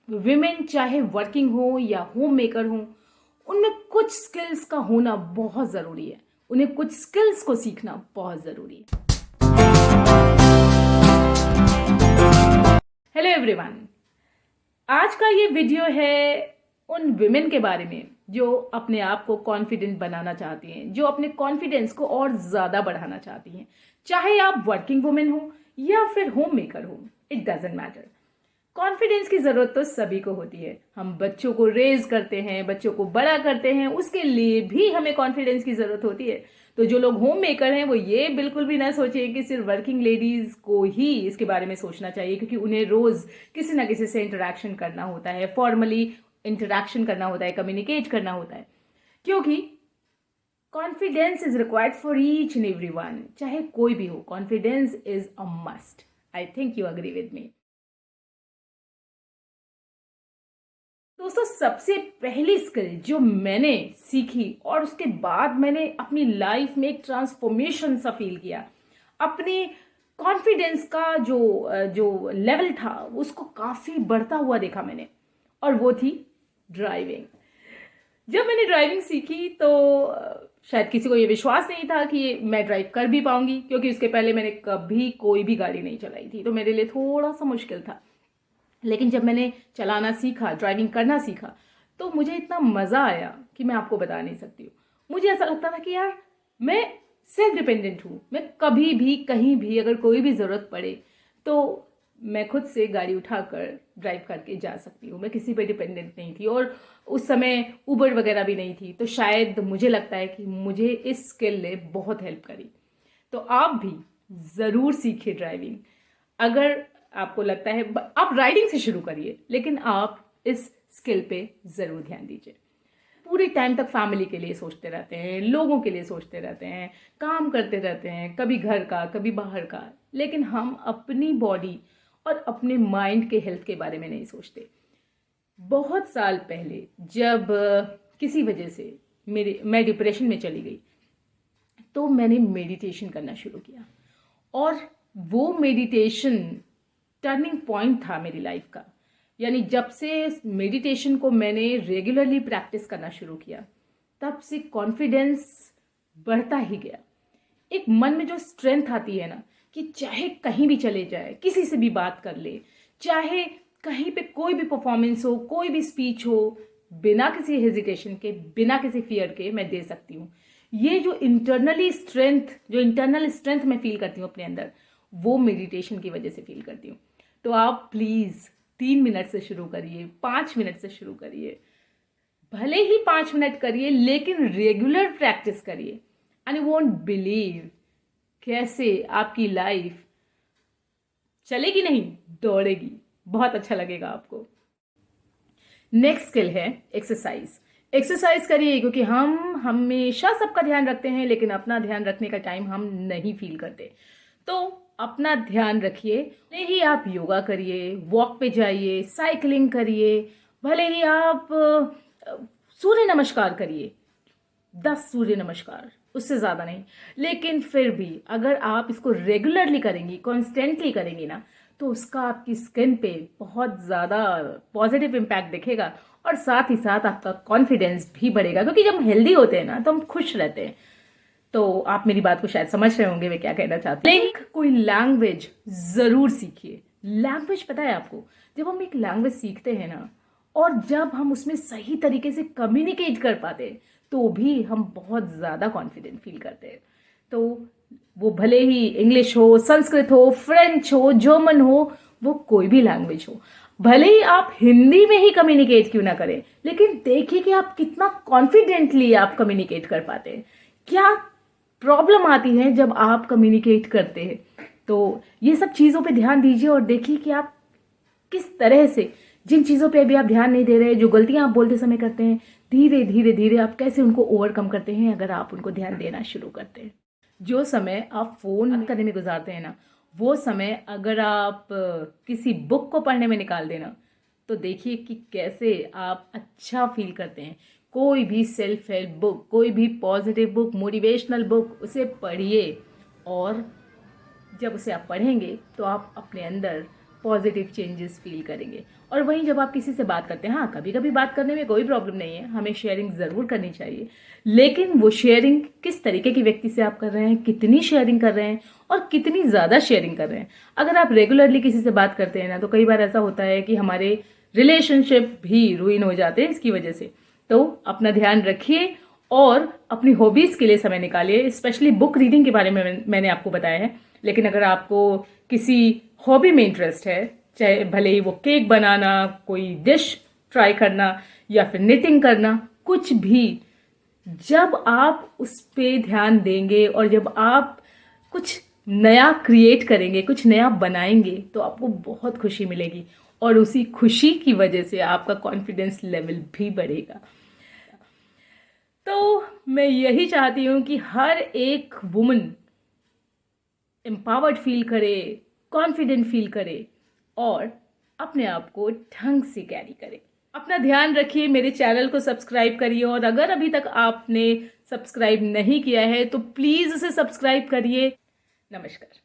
Women चाहे working हो या होम मेकर हो, उनमें कुछ स्किल्स का होना बहुत ज़रूरी है। उन्हें कुछ स्किल्स को सीखना बहुत ज़रूरी है। हेलो एवरीवन, आज का ये वीडियो है उन विमेन के बारे में जो अपने आप को कॉन्फिडेंट बनाना चाहती हैं, जो अपने कॉन्फिडेंस को और ज़्यादा बढ़ाना चाहती हैं। चाहे आप वर्किंग वुमेन हो या फिर होम मेकर हो, इट डजेंट मैटर। कॉन्फिडेंस की ज़रूरत तो सभी को होती है। हम बच्चों को रेज करते हैं, बच्चों को बड़ा करते हैं, उसके लिए भी हमें कॉन्फिडेंस की ज़रूरत होती है। तो जो लोग होम मेकर हैं वो ये बिल्कुल भी ना सोचें कि सिर्फ वर्किंग लेडीज़ को ही इसके बारे में सोचना चाहिए, क्योंकि उन्हें रोज़ किसी ना किसी से इंटरेक्शन करना होता है, फॉर्मली इंटरेक्शन करना होता है, कम्युनिकेट करना होता है। क्योंकि confidence is required for each and every one, चाहे कोई भी हो। Confidence is a must. I think you agree with me. दोस्तों, सबसे पहली स्किल जो मैंने सीखी और उसके बाद मैंने अपनी लाइफ में एक ट्रांसफॉर्मेशन सा फील किया, अपने कॉन्फिडेंस का जो लेवल था उसको काफ़ी बढ़ता हुआ देखा मैंने, और वो थी ड्राइविंग। जब मैंने ड्राइविंग सीखी तो शायद किसी को ये विश्वास नहीं था कि मैं ड्राइव कर भी पाऊंगी, क्योंकि उसके पहले मैंने कभी कोई भी गाड़ी नहीं चलाई थी, तो मेरे लिए थोड़ा सा मुश्किल था। लेकिन जब मैंने चलाना सीखा, ड्राइविंग करना सीखा, तो मुझे इतना मज़ा आया कि मैं आपको बता नहीं सकती हूँ। मुझे ऐसा लगता था कि यार मैं सेल्फ डिपेंडेंट हूँ। मैं कभी भी कहीं भी अगर कोई भी ज़रूरत पड़े तो मैं खुद से गाड़ी उठाकर ड्राइव करके जा सकती हूँ। मैं किसी पे डिपेंडेंट नहीं थी, और उस समय उबर वगैरह भी नहीं थी, तो शायद मुझे लगता है कि मुझे इस स्किल ने बहुत हेल्प करी। तो आप भी ज़रूर सीखिए ड्राइविंग। अगर आपको लगता है, आप राइडिंग से शुरू करिए, लेकिन आप इस स्किल पे ज़रूर ध्यान दीजिए। पूरे टाइम तक फैमिली के लिए सोचते रहते हैं, लोगों के लिए सोचते रहते हैं, काम करते रहते हैं, कभी घर का कभी बाहर का, लेकिन हम अपनी बॉडी और अपने माइंड के हेल्थ के बारे में नहीं सोचते। बहुत साल पहले जब किसी वजह से मैं डिप्रेशन में चली गई, तो मैंने मेडिटेशन करना शुरू किया, और वो मेडिटेशन टर्निंग पॉइंट था मेरी लाइफ का। यानी जब से मेडिटेशन को मैंने रेगुलरली प्रैक्टिस करना शुरू किया, तब से कॉन्फिडेंस बढ़ता ही गया। एक मन में जो स्ट्रेंथ आती है ना, कि चाहे कहीं भी चले जाए, किसी से भी बात कर ले, चाहे कहीं पे कोई भी परफॉर्मेंस हो, कोई भी स्पीच हो, बिना किसी हेजिटेशन के, बिना किसी फियर के मैं दे सकती हूँ। ये जो इंटरनल स्ट्रेंथ मैं फील करती हूँ अपने अंदर, वो मेडिटेशन की वजह से फील करती हूँ। तो आप प्लीज़ 3 मिनट से शुरू करिए, 5 मिनट से शुरू करिए, भले ही 5 मिनट करिए, लेकिन रेगुलर प्रैक्टिस करिए, एंड यू वोंट बिलीव कैसे आपकी लाइफ चलेगी नहीं, दौड़ेगी। बहुत अच्छा लगेगा आपको। नेक्स्ट स्किल है एक्सरसाइज। एक्सरसाइज करिए, क्योंकि हम हमेशा सबका ध्यान रखते हैं, लेकिन अपना ध्यान रखने का टाइम हम नहीं फील करते। तो अपना ध्यान रखिए। भले ही आप योगा करिए, वॉक पे जाइए, साइकिलिंग करिए, भले ही आप सूर्य नमस्कार करिए, 10 सूर्य नमस्कार, उससे ज़्यादा नहीं। लेकिन फिर भी अगर आप इसको रेगुलरली करेंगी, कॉन्स्टेंटली करेंगी ना, तो उसका आपकी स्किन पे बहुत ज़्यादा पॉजिटिव इम्पैक्ट दिखेगा, और साथ ही साथ आपका कॉन्फिडेंस भी बढ़ेगा। क्योंकि जब हम हेल्दी होते हैं ना, तो हम खुश रहते हैं। तो आप मेरी बात को शायद समझ रहे होंगे मैं क्या कहना चाहती हूँ। कोई लैंग्वेज ज़रूर सीखिए। लैंग्वेज, पता है आपको, जब हम एक लैंग्वेज सीखते हैं ना, और जब हम उसमें सही तरीके से कम्युनिकेट कर पाते हैं, तो भी हम बहुत ज़्यादा कॉन्फिडेंट फील करते हैं। तो वो भले ही इंग्लिश हो, संस्कृत हो, फ्रेंच हो, जर्मन हो, वो कोई भी लैंग्वेज हो, भले ही आप हिंदी में ही कम्युनिकेट क्यों ना करें, लेकिन देखिए कि आप कितना कॉन्फिडेंटली आप कम्युनिकेट कर पाते हैं। क्या प्रॉब्लम आती है जब आप कम्युनिकेट करते हैं। तो ये सब चीज़ों पे ध्यान दीजिए, और देखिए कि आप किस तरह से, जिन चीज़ों पे अभी आप ध्यान नहीं दे रहे, जो गलतियां आप बोलते समय करते हैं, धीरे धीरे धीरे आप कैसे उनको ओवरकम करते हैं अगर आप उनको ध्यान देना शुरू करते हैं। जो समय आप फ़ोन करने में गुजारते हैं ना, वो समय अगर आप किसी बुक को पढ़ने में निकाल देना, तो देखिए कि कैसे आप अच्छा फील करते हैं। कोई भी सेल्फ हेल्प बुक, कोई भी पॉजिटिव बुक, मोटिवेशनल बुक, उसे पढ़िए, और जब उसे आप पढ़ेंगे तो आप अपने अंदर पॉजिटिव चेंजेस फील करेंगे। और वहीं जब आप किसी से बात करते हैं, हाँ कभी कभी बात करने में कोई प्रॉब्लम नहीं है, हमें शेयरिंग ज़रूर करनी चाहिए, लेकिन वो शेयरिंग किस तरीके की व्यक्ति से आप कर रहे हैं, कितनी शेयरिंग कर रहे हैं और कितनी ज़्यादा शेयरिंग कर रहे हैं। अगर आप रेगुलरली किसी से बात करते हैं ना, तो कई बार ऐसा होता है कि हमारे रिलेशनशिप भी रुइन हो जाते हैं इसकी वजह से। तो अपना ध्यान रखिए और अपनी हॉबीज़ के लिए समय निकालिए। स्पेशली बुक रीडिंग के बारे में मैंने आपको बताया है, लेकिन अगर आपको किसी हॉबी में इंटरेस्ट है, चाहे भले ही वो केक बनाना, कोई डिश ट्राई करना या फिर निटिंग करना, कुछ भी, जब आप उस पे ध्यान देंगे और जब आप कुछ नया क्रिएट करेंगे, कुछ नया बनाएंगे, तो आपको बहुत खुशी मिलेगी और उसी खुशी की वजह से आपका कॉन्फिडेंस लेवल भी बढ़ेगा। तो मैं यही चाहती हूँ कि हर एक वुमन एम्पावर्ड फील करे, कॉन्फिडेंट फील करे और अपने आप को ढंग से कैरी करे। अपना ध्यान रखिए, मेरे चैनल को सब्सक्राइब करिए और अगर अभी तक आपने सब्सक्राइब नहीं किया है तो प्लीज़ उसे सब्सक्राइब करिए। नमस्कार।